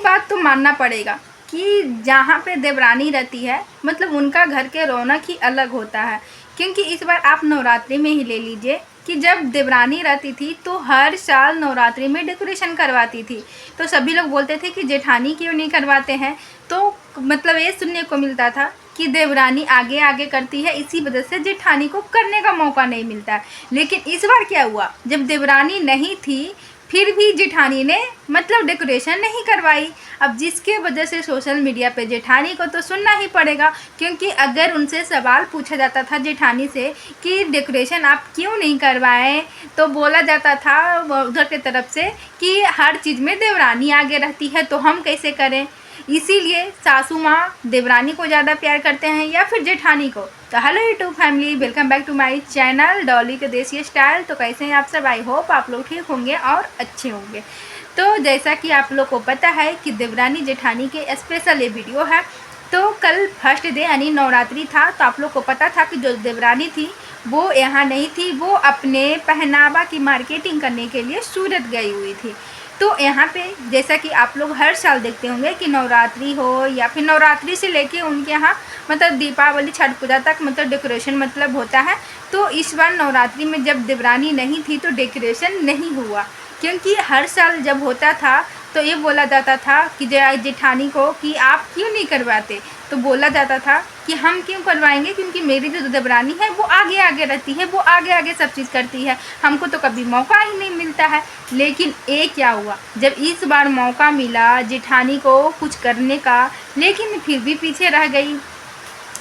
बात तो मानना पड़ेगा कि जहाँ पे देवरानी रहती है मतलब उनका घर के रौनक ही अलग होता है। क्योंकि इस बार आप नवरात्रि में ही ले लीजिए कि जब देवरानी रहती थी तो हर साल नवरात्रि में डेकोरेशन करवाती थी। तो सभी लोग बोलते थे कि जेठानी क्यों नहीं करवाते हैं, तो मतलब ये सुनने को मिलता था कि देवरानी आगे आगे करती है, इसी वजह से जेठानी को करने का मौका नहीं मिलता। लेकिन इस बार क्या हुआ, जब देवरानी नहीं थी फिर भी जेठानी ने मतलब डेकोरेशन नहीं करवाई। अब जिसके वजह से सोशल मीडिया पे जेठानी को तो सुनना ही पड़ेगा, क्योंकि अगर उनसे सवाल पूछा जाता था जेठानी से कि डेकोरेशन आप क्यों नहीं करवाएं, तो बोला जाता था उधर की तरफ से कि हर चीज़ में देवरानी आगे रहती है तो हम कैसे करें। इसीलिए सासू माँ देवरानी को ज़्यादा प्यार करते हैं या फिर जेठानी को। तो hello YouTube family, welcome back to my channel Dolly के देसी स्टाइल। तो कैसे हैं आप सब? आई होप आप लोग ठीक होंगे और अच्छे होंगे। तो जैसा कि आप लोग को पता है कि देवरानी जेठानी के स्पेशल ये वीडियो है। तो कल फर्स्ट डे यानी नवरात्रि था, तो आप लोग को पता था कि जो देवरानी थी वो यहाँ नहीं थी, वो अपने पहनावा की मार्केटिंग करने के लिए सूरत गई हुई थी। तो यहाँ पे जैसा कि आप लोग हर साल देखते होंगे कि नवरात्रि हो या फिर नवरात्रि से लेके उनके यहाँ मतलब दीपावली छठ पूजा तक मतलब डेकोरेशन मतलब होता है। तो इस बार नवरात्रि में जब देवरानी नहीं थी तो डेकोरेशन नहीं हुआ, क्योंकि हर साल जब होता था तो ये बोला जाता था कि जेठानी को कि आप क्यों नहीं करवाते। तो बोला जाता था कि हम क्यों करवाएंगे, क्योंकि मेरी जो देवरानी है वो आगे आगे रहती है, वो आगे आगे सब चीज़ करती है, हमको तो कभी मौका ही नहीं मिलता है। लेकिन ये क्या हुआ, जब इस बार मौका मिला जेठानी को कुछ करने का, लेकिन फिर भी पीछे रह गई।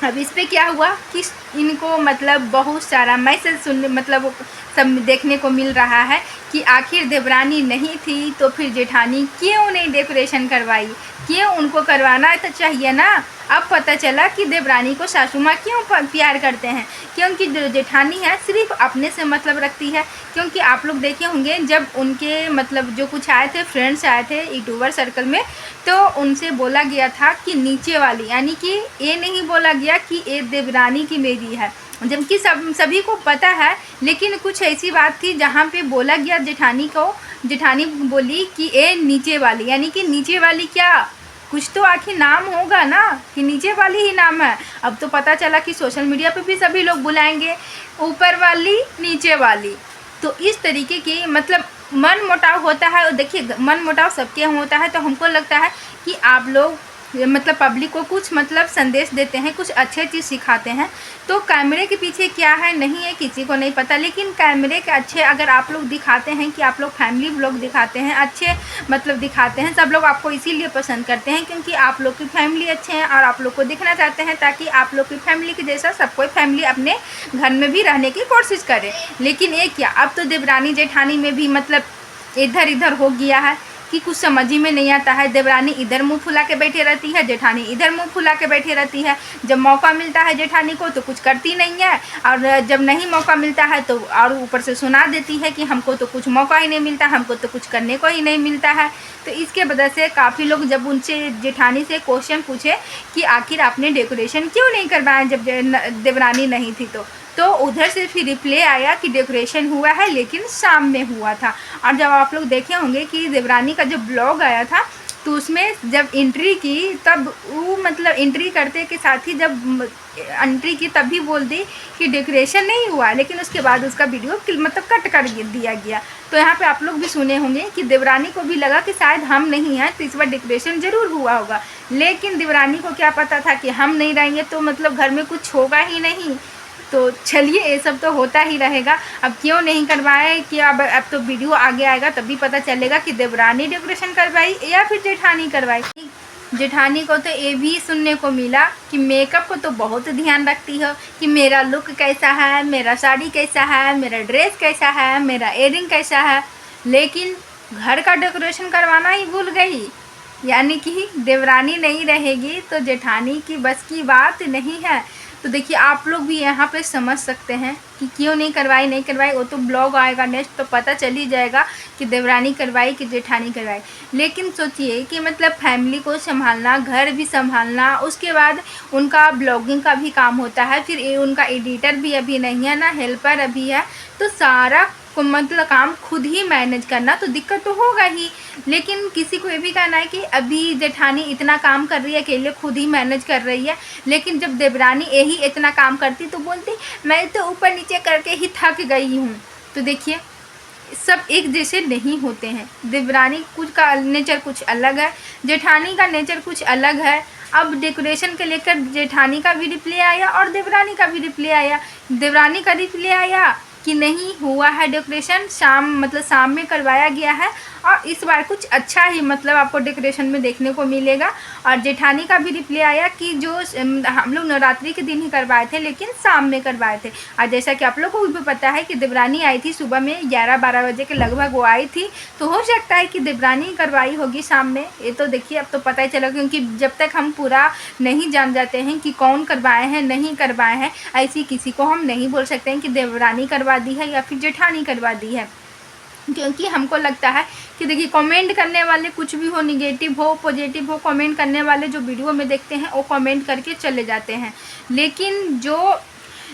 अब इस पे क्या हुआ कि इनको मतलब बहुत सारा मैसेज सुनने मतलब सब देखने को मिल रहा है कि आखिर देवरानी नहीं थी तो फिर जेठानी क्यों नहीं डेकोरेशन करवाई, क्यों उनको करवाना तो चाहिए ना। अब पता चला कि देवरानी को सासू माँ क्यों प्यार करते हैं, क्योंकि जो जेठानी है सिर्फ अपने से मतलब रखती है। क्योंकि आप लोग देखे होंगे जब उनके मतलब जो कुछ आए थे फ्रेंड्स आए थे यूट्यूबर सर्कल में, तो उनसे बोला गया था कि नीचे वाली, यानी कि ये नहीं बोला गया कि ये देवरानी की मेरी है, जबकि सभी को पता है। लेकिन कुछ ऐसी बात थी जहाँ पे बोला गया जेठानी को, जेठानी बोली कि ये नीचे वाली, यानी कि नीचे वाली क्या, कुछ तो आखिर नाम होगा ना कि नीचे वाली ही नाम है। अब तो पता चला कि सोशल मीडिया पे भी सभी लोग बुलाएंगे ऊपर वाली नीचे वाली। तो इस तरीके की मतलब मन मुटाव होता है। और देखिए मन मुटाव सबके यहाँ होता है, तो हमको लगता है कि आप लोग मतलब पब्लिक को कुछ मतलब संदेश देते हैं, कुछ अच्छे चीज़ सिखाते हैं। तो कैमरे के पीछे क्या है नहीं है किसी को नहीं पता, लेकिन कैमरे के अच्छे अगर आप लोग दिखाते हैं कि आप लोग फैमिली व्लॉग दिखाते हैं, अच्छे मतलब दिखाते हैं, सब लोग आपको इसीलिए पसंद करते हैं क्योंकि आप लोग की फैमिली अच्छे हैं और आप लोग को दिखना चाहते हैं, ताकि आप लोग की फैमिली के जैसा सब कोई फैमिली अपने घर में भी रहने की कोशिश करे। लेकिन ये क्या, अब तो देवरानी जेठानी में भी मतलब इधर इधर हो गया है कि कुछ समझ ही में नहीं आता है। देवरानी इधर मुंह फुला के बैठे रहती है, जेठानी इधर मुंह फुला के बैठे रहती है। जब मौका मिलता है जेठानी को तो कुछ करती नहीं है, और जब नहीं मौका मिलता है तो और ऊपर से सुना देती है कि हमको तो कुछ मौका ही नहीं मिलता, हमको तो कुछ करने को ही नहीं मिलता है। तो इसके वजह से काफ़ी लोग जब उनसे जेठानी से क्वेश्चन पूछे कि आखिर आपने डेकोरेशन क्यों नहीं करवाया जब देवरानी नहीं थी, तो उधर से फिर रिप्लाई आया कि डेकोरेशन हुआ है लेकिन शाम में हुआ था। और जब आप लोग देखे होंगे कि देवरानी का जो ब्लॉग आया था तो उसमें जब एंट्री की तब वो मतलब एंट्री करते के साथ ही जब एंट्री की तभी बोल दी कि डेकोरेशन नहीं हुआ, लेकिन उसके बाद उसका वीडियो मतलब कट कर दिया गया। तो यहाँ पे आप लोग भी सुने होंगे कि देवरानी को भी लगा कि शायद हम नहीं हैं तो इस बार डेकोरेशन ज़रूर हुआ होगा, लेकिन देवरानी को क्या पता था कि हम नहीं रहेंगे तो मतलब घर में कुछ होगा ही नहीं। तो चलिए ये सब तो होता ही रहेगा। अब क्यों नहीं करवाए कि अब तो वीडियो आगे आएगा तभी पता चलेगा कि देवरानी डेकोरेशन करवाई या फिर जेठानी करवाई। जेठानी को तो ये भी सुनने को मिला कि मेकअप को तो बहुत ध्यान रखती हो कि मेरा लुक कैसा है, मेरा साड़ी कैसा है, मेरा ड्रेस कैसा है, मेरा इयररिंग कैसा है, लेकिन घर का डेकोरेशन करवाना ही भूल गई। यानी कि देवरानी नहीं रहेगी तो जेठानी की बस की बात नहीं है। तो देखिए आप लोग भी यहाँ पे समझ सकते हैं कि क्यों नहीं करवाई, वो तो ब्लॉग आएगा नेक्स्ट तो पता चल ही जाएगा कि देवरानी करवाई कि जेठानी करवाई। लेकिन सोचिए कि मतलब फैमिली को संभालना, घर भी संभालना, उसके बाद उनका ब्लॉगिंग का भी काम होता है, फिर उनका एडिटर भी अभी नहीं है ना, हेल्पर अभी है, तो सारा को मतलब काम खुद ही मैनेज करना, तो दिक्कत तो होगा ही। लेकिन किसी को ये भी कहना है कि अभी जेठानी इतना काम कर रही है, अकेले खुद ही मैनेज कर रही है, लेकिन जब देवरानी यही इतना काम करती तो बोलती मैं तो ऊपर नीचे करके ही थक गई हूँ। तो देखिए सब एक जैसे नहीं होते हैं। देवरानी कुछ का नेचर कुछ अलग है, जेठानी का नेचर कुछ अलग है। अब डेकोरेशन के लेकर जेठानी का भी रिप्लाई आया और देवरानी का भी रिप्लाई आया। देवरानी का रिप्लाई आया कि नहीं हुआ है डेकोरेशन, शाम में करवाया गया है और इस बार कुछ अच्छा ही मतलब आपको डेकोरेशन में देखने को मिलेगा। और जेठानी का भी रिप्लाई आया कि जो हम लोग नवरात्रि के दिन ही करवाए थे लेकिन शाम में करवाए थे। और जैसा कि आप लोगों को भी पता है कि देवरानी आई थी सुबह में 11-12 बजे के लगभग वो आई थी, तो हो सकता है कि देवरानी करवाई होगी शाम में। ये तो देखिए अब तो पता ही चला, क्योंकि जब तक हम पूरा नहीं जान जाते हैं कि कौन करवाए हैं नहीं करवाए हैं, ऐसी किसी को हम नहीं बोल सकते हैं कि देवरानी करवा दी है या फिर जेठानी करवा दी है। क्योंकि हमको लगता है कि देखिए कमेंट करने वाले कुछ भी हो, निगेटिव हो पॉजिटिव हो, कमेंट करने वाले जो वीडियो में देखते हैं वो कमेंट करके चले जाते हैं।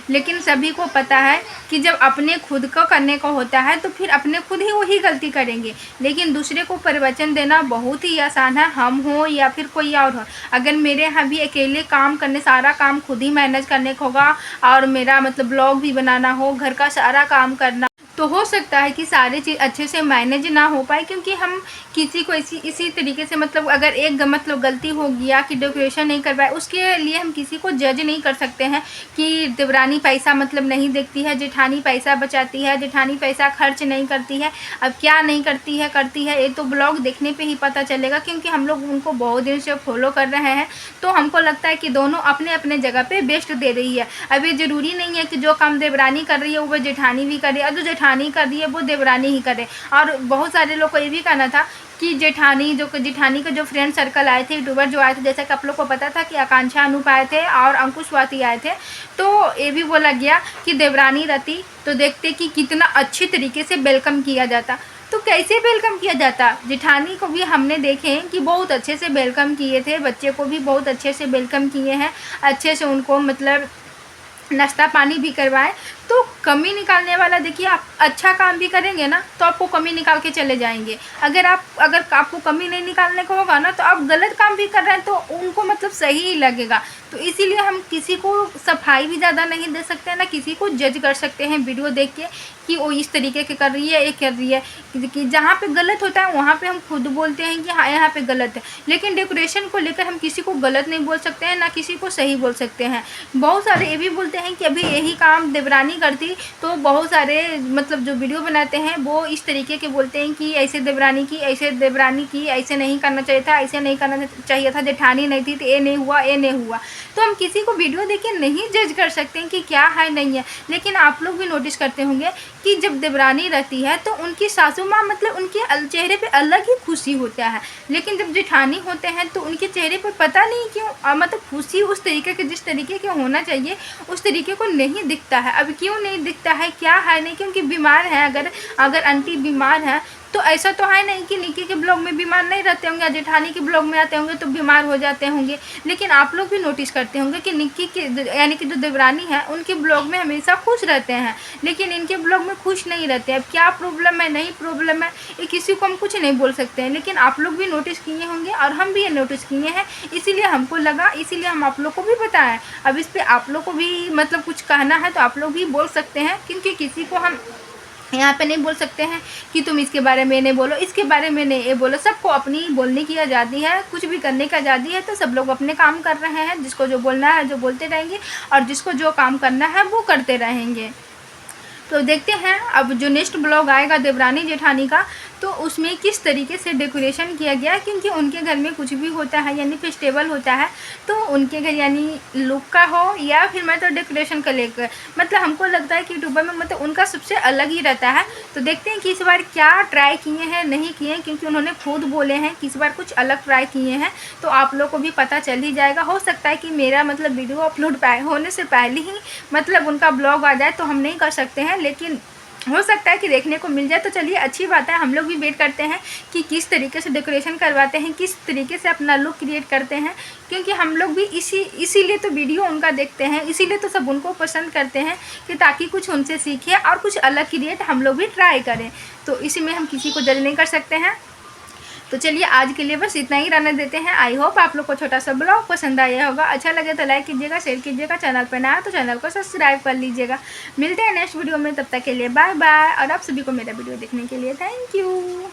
लेकिन सभी को पता है कि जब अपने खुद को करने को होता है तो फिर अपने खुद ही वही गलती करेंगे। लेकिन दूसरे को प्रवचन देना बहुत ही आसान है, हम हो या फिर कोई और हो। अगर मेरे यहाँ भी अकेले काम करने, सारा काम खुद ही मैनेज करने को होगा और मेरा मतलब ब्लॉग भी बनाना हो, घर का सारा काम करना, तो हो सकता है कि सारी चीज़ अच्छे से मैनेज ना हो पाए। क्योंकि हम किसी को इसी तरीके से मतलब अगर एक मतलब गलती हो गया कि डेकोरेशन नहीं करवाए, उसके लिए हम किसी को जज नहीं कर सकते हैं कि देवरानी पैसा मतलब नहीं देखती है, जेठानी पैसा बचाती है, जेठानी पैसा खर्च नहीं करती है। अब क्या नहीं करती है ये तो ब्लॉग देखने पे ही पता चलेगा, क्योंकि हम लोग उनको बहुत दिन से फॉलो कर रहे हैं। तो हमको लगता है कि दोनों अपने अपने जगह पे बेस्ट दे रही है। अब ये ज़रूरी नहीं है कि जो काम देवरानी कर रही है वो जेठानी भी करे और जो जेठानी कर रही है वो देवरानी ही करे। और बहुत सारे लोग को ये भी कहना था कि जेठानी का जो फ्रेंड सर्कल आए थे, यूट्यूबर जो आए थे, जैसा कि आप लोग को पता था कि आकांक्षा अनूप आए थे और अंकुश स्वाति आए थे, तो ये भी बोला गया कि देवरानी रहती तो देखते कि कितना अच्छी तरीके से वेलकम किया जाता। तो कैसे वेलकम किया जाता? जेठानी को भी हमने देखे कि बहुत अच्छे से वेलकम किए थे, बच्चे को भी बहुत अच्छे से वेलकम किए हैं, अच्छे से उनको मतलब नाश्ता पानी भी करवाएं। तो कमी निकालने वाला देखिए, आप अच्छा काम भी करेंगे ना तो आपको कमी निकाल के चले जाएंगे। अगर आपको कमी नहीं निकालने को होगा ना तो आप गलत काम भी कर रहे हैं तो उनको मतलब सही ही लगेगा। तो इसीलिए हम किसी को सफाई भी ज़्यादा नहीं दे सकते हैं, ना किसी को जज कर सकते हैं वीडियो देख के कि वो इस तरीके के कर रही है, ये कर रही है। कि जहाँ पे गलत होता है वहाँ पे हम खुद बोलते हैं कि हाँ यहाँ पे गलत है, लेकिन डेकोरेशन को लेकर हम किसी को गलत नहीं बोल सकते हैं, ना किसी को सही बोल सकते हैं। बहुत सारे ये भी बोलते हैं कि अभी यही काम देवरानी करती तो बहुत सारे मतलब जो वीडियो बनाते हैं वो इस तरीके के बोलते हैं कि ऐसे देवरानी की, ऐसे नहीं करना चाहिए था, ऐसे नहीं करना चाहिए था, जेठानी नहीं थी तो ये नहीं हुआ। तो हम किसी को वीडियो देख के नहीं जज कर सकते हैं कि क्या है नहीं है। लेकिन आप लोग भी नोटिस करते होंगे कि जब देवरानी रहती है तो उनकी सासू माँ मतलब उनके चेहरे पे अलग ही खुशी होता है, लेकिन जब जेठानी होते हैं तो उनके चेहरे पर पता नहीं क्यों मतलब खुशी उस तरीके के जिस तरीके के होना चाहिए उस तरीके को नहीं दिखता है। अब क्यों नहीं दिखता है, क्या है नहीं, क्योंकि बीमार है। अगर आंटी बीमार है तो ऐसा तो है नहीं कि निक्की के ब्लॉग में बीमार नहीं रहते होंगे या जेठानी के ब्लॉग में आते होंगे तो बीमार हो जाते होंगे। लेकिन आप लोग भी नोटिस करते होंगे कि निक्की के यानी कि जो देवरानी है उनके ब्लॉग में हमेशा खुश रहते हैं, लेकिन इनके ब्लॉग में खुश नहीं रहते। अब क्या प्रॉब्लम है, नहीं प्रॉब्लम है, ये किसी को हम कुछ नहीं बोल सकते हैं। लेकिन आप लोग भी नोटिस किए होंगे और हम भी ये नोटिस किए हैं, इसीलिए हमको लगा, इसीलिए हम आप लोग को भी बताएं। अब इस पर आप लोग को भी मतलब कुछ कहना है तो आप लोग भी बोल सकते हैं, क्योंकि किसी को हम यहाँ पे नहीं बोल सकते हैं कि तुम इसके बारे में नहीं बोलो, इसके बारे में नहीं ये बोलो। सबको अपनी बोलने की आज़ादी है, कुछ भी करने की आज़ादी है। तो सब लोग अपने काम कर रहे हैं, जिसको जो बोलना है जो बोलते रहेंगे और जिसको जो काम करना है वो करते रहेंगे। तो देखते हैं अब जो नेक्स्ट ब्लॉग आएगा देवरानी जेठानी का, तो उसमें किस तरीके से डेकोरेशन किया गया, क्योंकि उनके घर में कुछ भी होता है यानी फेस्टिवल होता है तो उनके घर यानी लुक का हो या फिर मतलब डेकोरेशन का लेकर मतलब हमको लगता है कि यूट्यूबर में मतलब उनका सबसे अलग ही रहता है। तो देखते हैं कि इस बार क्या ट्राई किए हैं नहीं किए हैं, क्योंकि उन्होंने खुद बोले हैं कि इस बार कुछ अलग ट्राई किए हैं, तो आप लोग को भी पता चल ही जाएगा। हो सकता है कि मेरा मतलब वीडियो अपलोड होने से पहले ही मतलब उनका ब्लॉग आ जाए, तो हम नहीं कर सकते हैं, लेकिन हो सकता है कि देखने को मिल जाए। तो चलिए अच्छी बात है, हम लोग भी वेट करते हैं कि किस तरीके से डेकोरेशन करवाते हैं, किस तरीके से अपना लुक क्रिएट करते हैं, क्योंकि हम लोग भी इसीलिए तो वीडियो उनका देखते हैं, इसीलिए तो सब उनको पसंद करते हैं कि ताकि कुछ उनसे सीखें और कुछ अलग क्रिएट हम लोग भी ट्राई करें। तो इसी में हम किसी को जज नहीं कर सकते हैं। तो चलिए आज के लिए बस इतना ही रहने देते हैं। आई होप आप लोग को छोटा सा ब्लॉग पसंद आया होगा। अच्छा लगे तो लाइक कीजिएगा, शेयर कीजिएगा, चैनल पर नया तो चैनल को सब्सक्राइब कर लीजिएगा। मिलते हैं नेक्स्ट वीडियो में, तब तक के लिए बाय बाय। और आप सभी को मेरा वीडियो देखने के लिए थैंक यू।